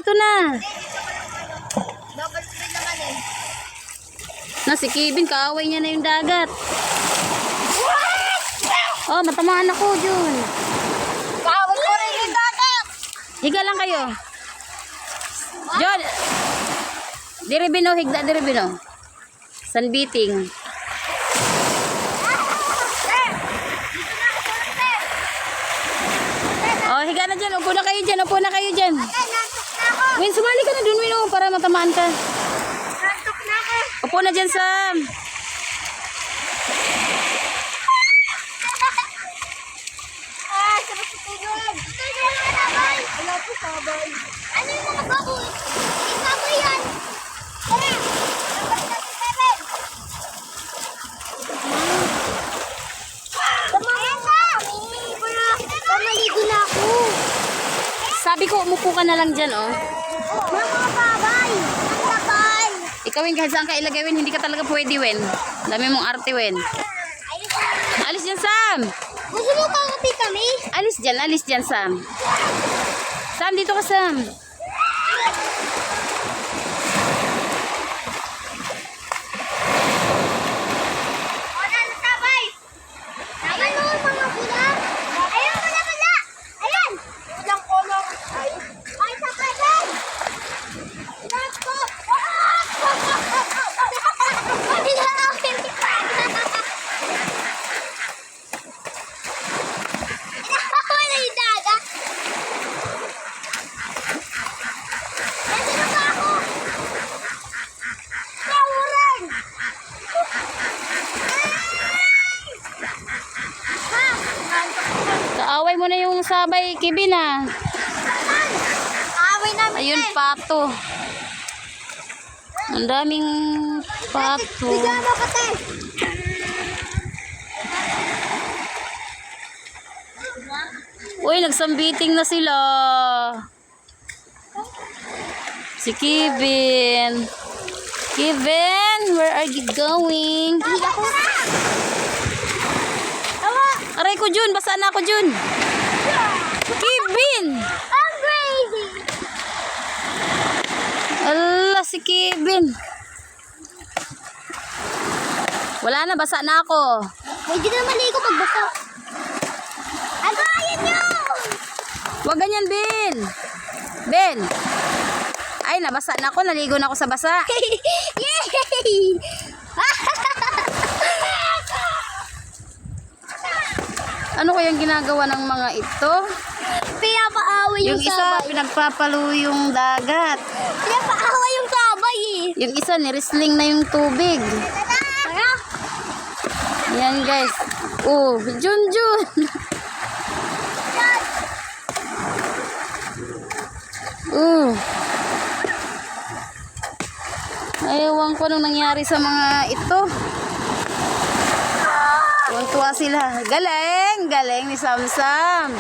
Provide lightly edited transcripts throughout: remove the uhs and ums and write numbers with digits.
ito na. Double speed naman eh. Na si Kevin, kaaway niya na yung dagat. Oh, matamaan ako, Jun. Kaaway ko rin yung dagat. Higa lang kayo. Jun. Diribino, higda diribino. Sunbeating. Oh, higa na dyan. Upo na kayo dyan. Upo na kayo dyan. Win, sumali ka na dun, Win, oh, para matamaan ka. Nantok na ako. Upo na dyan, Sam. Sarap sa tubig. Tigil na sabay. Wala po sabay. Ano yung mga baboy? Yung baboy yan. Tara. Sabay na si Seven. Pamaligo na ako. Sabi ko, umupo ka na lang dyan, oh. Mga babay. Ang lakay. Ikaw, Win, kahit saan ka ilagay, Win, hindi ka talaga pwede, Win. Dami mong arte, Win. Alis dyan, Sam. Gusto mo kakapi kami? Alis dyan, Sam. Sam, dito ka, Sam. Wala na sabay. Sabay mo mga bula. Ayun, bula. Ayan. Ilang kolong. Ay, sabay din. Nako. Wala yung dagat. Nandito pa ako. Kauran. Kaaway mo na yung sabay, Kevin, ah. Away namin Ayun, pato. Ang daming pato. Bigyan mo ka, te. Uy, nagsambiting na sila. Si Kevin. Kevin, where are you going? Ako. Tawa. Aray ko, Jun. Basa na ako, Jun. Kevin! I'm crazy. Ala, si Kevin. Wala na, basa na ako. Pwede na maligo pagbasa. Agayin niyo! Huwag ganyan, Ben. Ben. Ay, nabasa na ako. Naligo na ako sa basa. Yay! Ano kayang ginagawa ng mga ito? Pinapaaway Yung yung isa, sabay. pinagpapalo yung dagat. Pinapaaway yung sabay eh. Yung isa, nirisling na yung tubig. Tara. Yan, guys. Oh, Jun. Ewan ko anong nangyari sa mga ito. Tuwa sila. Galing ni Samsam.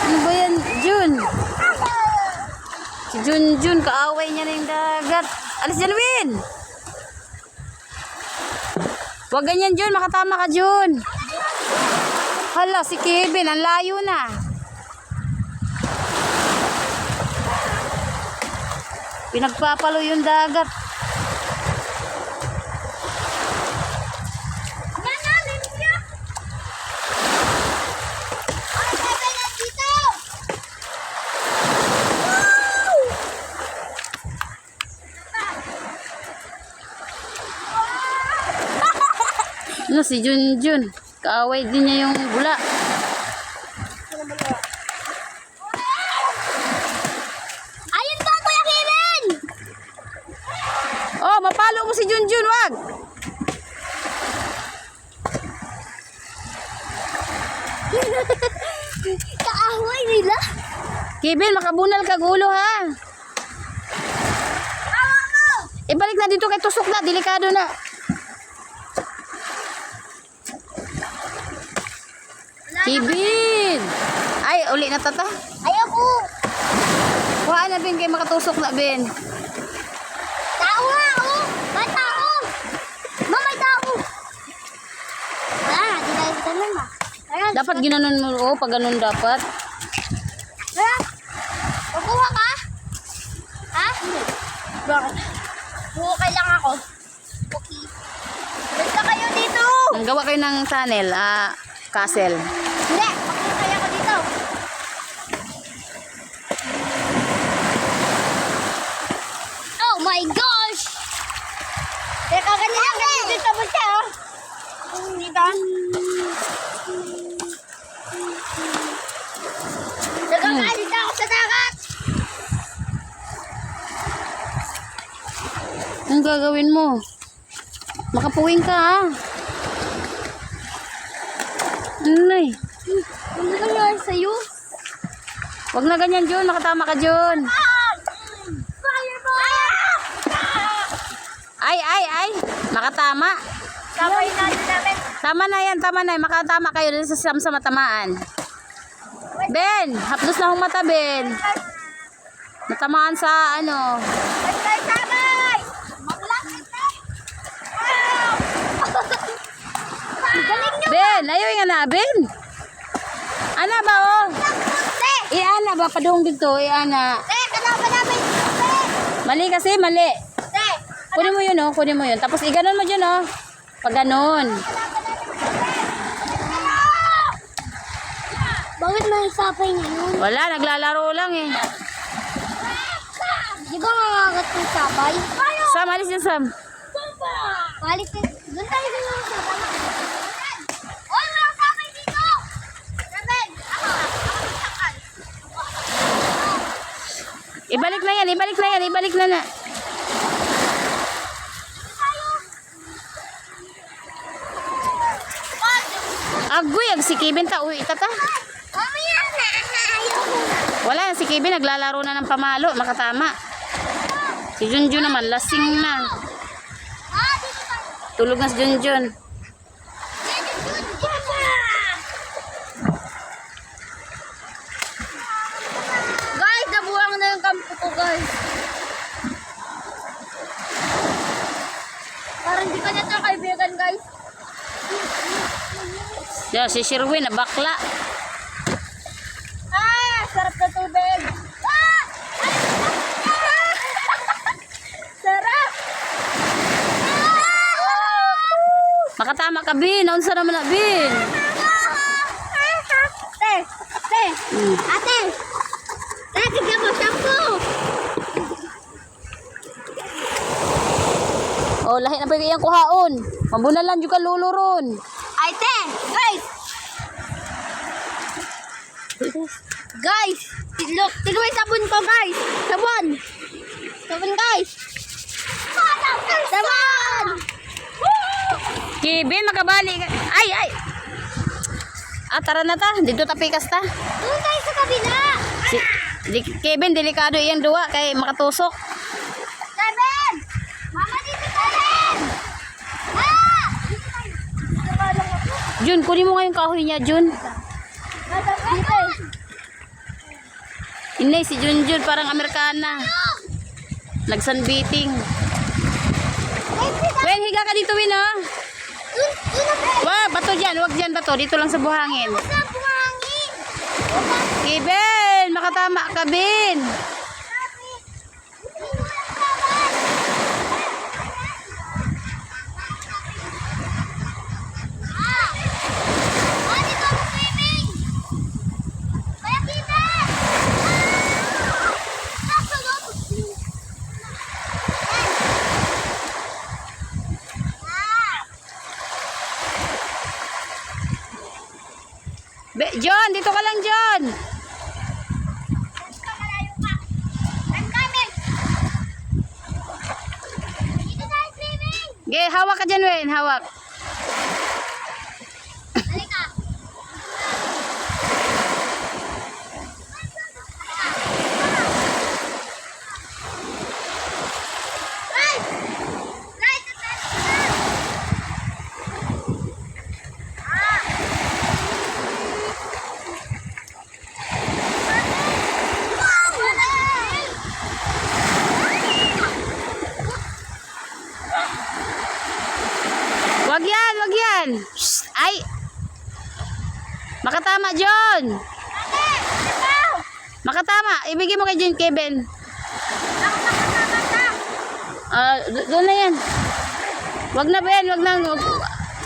Ano ba yan, Jun? Si Jun, kaaway niya na yung dagat. Alis dyan, Win! Huwag ganyan, Jun. Makatama ka, Jun. Hala, si Kevin. Ang layo na. Pinagpapalo yung dagat. Ano, si Jun. Kaaway din niya yung bula. Ayun ba, Kuya Kevin? Oh, mapalo mo si Jun, wag. Kaaway nila. Kevin, makabunal ka gulo, ha? Ibalik na dito kay tusok na, delikado na. Kevin! Ay, uli na tata. Ayoko. Kuhaan na, Ben, kayo makatusok na, Ben. Tao nga, oh. Ba't tao? Mamay tao. Wala, di tayo tanong, ma. Tara. Dapat ginanon mo. Oh, pag ganun dapat. Ha? Kukuha ka? Ha? Bakit? Kuha lang ako. Okay. Basta kayo dito. Ang gawa kayo ng tunnel, castle. Hindi. Makakaya ko dito. Oh my gosh! Teka, ganyan lang ganyan dito mo siya, oh. Dito. Nagkakalit ako sa dagat. Anong gagawin mo? Makapuwing ka, ha? Anay. Ano nangyari sa'yo? Wag na ganyan, Jun. Makatama ka, Jun. Fireball! Ay. Makatama. Sabay natin namin. Tama na yan. Makatama kayo dun sa matamaan. Ben, hapdos na akong mata, Ben. Natamaan sa ano. Sabay! Maglakit na! Galing nyo! Ben, ayaw nga na, Ben. Ana ba, oh? Te! Iana ba, padung dito, Iana. Te! Kalaban namin! Te! Mali kasi, mali. Te! Kunin mo yun, oh. Kunin mo yun. Tapos iganon mo dyan, oh. Pag ganon. Bakit may sapay niya yun? Wala, naglalaro lang, eh. Di ba nangagat ng sapay? Sam, alis yan, Sam. Balik ka. Doon tayo sa sapay. Oy, mga sapay dito! Raven! Ako magsakal. Ibalik na yan. Ibalik na. Agoy, si Kevin ta. Uy, tata. Mamaya na! Ayoko na. Wala, si Kevin naglalaro na ng pamalo. Makatama. Si Junjun naman, lasing na. Dito tayo. Tulog na si Junjun. Guys, nabuwang na yung kampo ko, guys. Parang di ka na ito kaibigan, guys. Yeah, si Sherwin na bakla. Sarap na tubig. Sarap. Makatama ka, Bin. Naunsa naman na, Bin. Te. Ate. Te, tignan mo, shampoo. Oh, lahi na pa iyang kuhaon. Mabunalan juga luluron. Ay, te. Guys, look, tignan mo yung sabon ko, guys. Sabon, guys. Sabon. Kevin, makabali. Ay. Tara na ta. Dito tapikas ta. Doon tayo sa kabila. Kevin, delikado iyang duwa kay makatusok. Seven! Mama, dito Seven! Dito tayo. Nakalang ako. Jun, kunin mo nga yung kahoy niya, Jun. Dito. Inay, si Junjun parang Amerikana. Nagsunbeating. Wen, higa ka dito, Win, oh. Wah, bato dyan. Huwag dyan bato. Dito lang sa buhangin. Kevin, makatama ka, Ben. John, dito ka lang, John. Okay, hawak ka dyan, Wen. Hawak. Makatama. Ibigay mo kay Kevin. Doon na yan. Wag na, Ben. Wag na.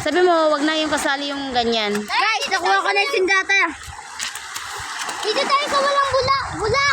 Sabi mo, wag na yung kasali yung ganyan. Guys, nakuha ko na yung sindata. Dito tayo sa walang bula.